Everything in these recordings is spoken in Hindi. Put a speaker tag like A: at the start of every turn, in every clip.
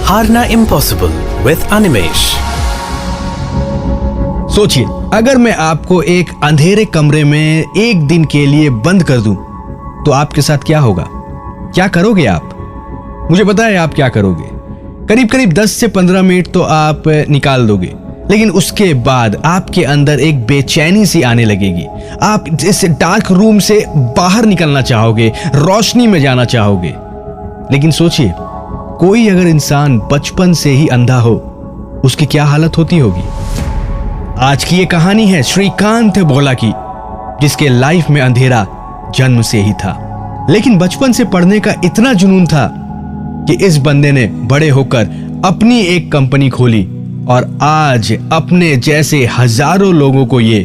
A: हारना इम्पॉसिबल विद अनिमेश।
B: सोचिए, अगर मैं आपको एक अंधेरे कमरे में एक दिन के लिए बंद कर दूं, तो आपके साथ क्या होगा? क्या करोगे आप? मुझे पता है आप क्या करोगे। करीब करीब 10 से 15 मिनट तो आप निकाल दोगे, लेकिन उसके बाद आपके अंदर एक बेचैनी सी आने लगेगी। आप इस डार्क रूम से बाहर निकलना चाहोगे, रोशनी में जाना चाहोगे। लेकिन सोचिए, कोई अगर इंसान बचपन से ही अंधा हो, उसकी क्या हालत होती होगी। आज की ये कहानी है श्रीकांत भोला की, जिसके लाइफ में अंधेरा जन्म से ही था, लेकिन बचपन से पढ़ने का इतना जुनून था कि इस बंदे ने बड़े होकर अपनी एक कंपनी खोली और आज अपने जैसे हजारों लोगों को ये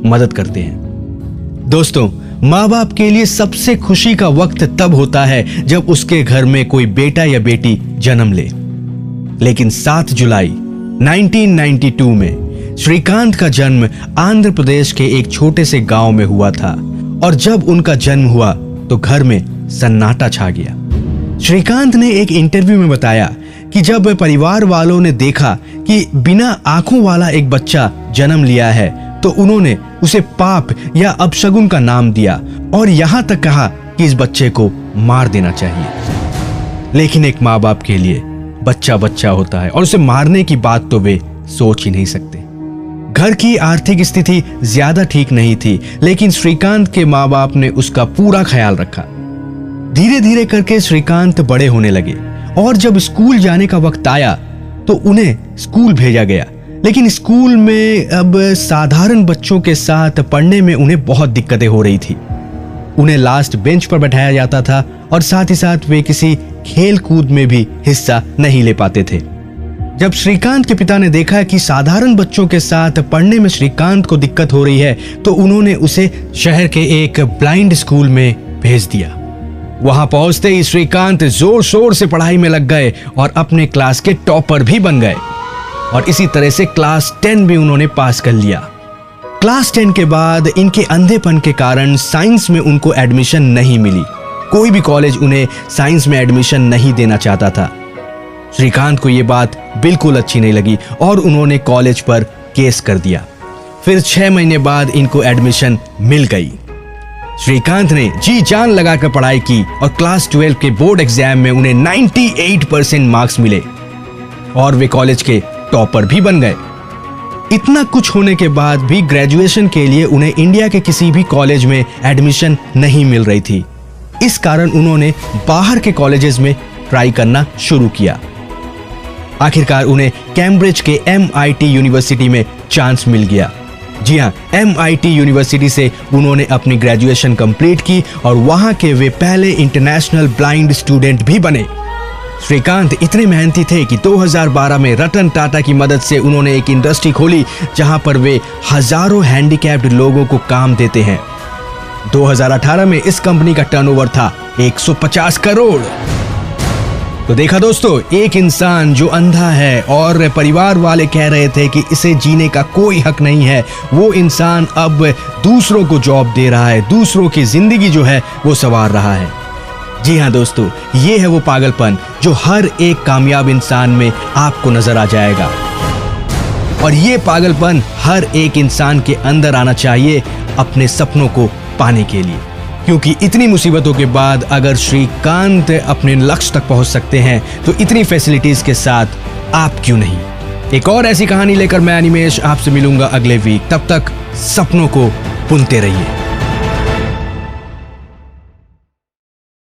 B: मदद करते हैं। दोस्तों, माँ बाप के लिए सबसे खुशी का वक्त तब होता है जब उसके घर में कोई बेटा या बेटी जन्म ले। लेकिन 7 जुलाई 1992 में श्रीकांत का जन्म आंध्र प्रदेश के एक छोटे से गांव में हुआ था, और जब उनका जन्म हुआ तो घर में सन्नाटा छा गया। श्रीकांत ने एक इंटरव्यू में बताया कि जब परिवार वालों ने देखा कि बिना आंखों वाला एक बच्चा जन्म लिया है, तो उन्होंने उसे पाप या अपशगुन का नाम दिया और यहां तक कहा कि इस बच्चे को मार देना चाहिए। लेकिन एक माँ बाप के लिए बच्चा बच्चा होता है और उसे मारने की बात तो वे सोच ही नहीं सकते। घर की आर्थिक स्थिति ज्यादा ठीक नहीं थी, लेकिन श्रीकांत के माँ बाप ने उसका पूरा ख्याल रखा। धीरे धीरे करके श्रीकांत बड़े होने लगे और जब स्कूल जाने का वक्त आया तो उन्हें स्कूल भेजा गया। लेकिन स्कूल में अब साधारण बच्चों के साथ पढ़ने में उन्हें बहुत दिक्कतें हो रही थी। उन्हें लास्ट बेंच पर बैठाया जाता था और साथ ही साथ वे किसी खेल कूद में भी हिस्सा नहीं ले पाते थे। जब श्रीकांत के पिता ने देखा कि साधारण बच्चों के साथ पढ़ने में श्रीकांत को दिक्कत हो रही है, तो उन्होंने उसे शहर के एक ब्लाइंड स्कूल में भेज दिया। वहां पहुंचते ही श्रीकांत जोर शोर से पढ़ाई में लग गए और अपने क्लास के टॉपर भी बन गए, और इसी तरह से क्लास 10 भी उन्होंने पास कर लिया। क्लास 10 के बाद इनके अंधेपन के कारण साइंस में उनको एडमिशन नहीं मिली। कोई भी कॉलेज उन्हें साइंस में एडमिशन नहीं देना चाहता था। श्रीकांत को यह बात बिल्कुल अच्छी नहीं लगी और उन्होंने कॉलेज पर केस कर दिया। फिर 6 महीने बाद इनको एडमिशन मिल गई। श्रीकांत ने जी जान लगाकर पढ़ाई की और क्लास 12 के बोर्ड एग्जाम में उन्हें 98% मार्क्स मिले और वे कॉलेज के टॉपर भी बन गए। इतना कुछ होने के बाद भी ग्रेजुएशन के लिए उन्हें इंडिया के किसी भी कॉलेज में एडमिशन नहीं मिल रही थी। इस कारण उन्होंने बाहर के कॉलेजेस में ट्राई करना शुरू किया। आखिरकार उन्हें कैम्ब्रिज के MIT यूनिवर्सिटी में चांस मिल गया। जी हाँ, MIT यूनिवर्सिटी से उन्होंने अपनी ग्रेजुएशन कंप्लीट की और वहां के वे पहले इंटरनेशनल ब्लाइंड स्टूडेंट भी बने। श्रीकांत इतने मेहनती थे कि 2012 में रतन टाटा की मदद से उन्होंने एक इंडस्ट्री खोली जहां पर वे हजारों हैंडीकैप्ड लोगों को काम देते हैं। 2018 में इस कंपनी का टर्नओवर था 150 करोड़। तो देखा दोस्तों, एक इंसान जो अंधा है और परिवार वाले कह रहे थे कि इसे जीने का कोई हक नहीं है, वो इंसान अब दूसरों को जॉब दे रहा है, दूसरों की जिंदगी जो है वो संवार रहा है। जी हाँ दोस्तों, ये है वो पागलपन जो हर एक कामयाब इंसान में आपको नजर आ जाएगा, और ये पागलपन हर एक इंसान के अंदर आना चाहिए अपने सपनों को पाने के लिए। क्योंकि इतनी मुसीबतों के बाद अगर श्रीकांत अपने लक्ष्य तक पहुंच सकते हैं, तो इतनी फैसिलिटीज के साथ आप क्यों नहीं। एक और ऐसी कहानी लेकर मैं अनिमेश आपसे मिलूंगा अगले वीक। तब तक सपनों को बुनते रहिए।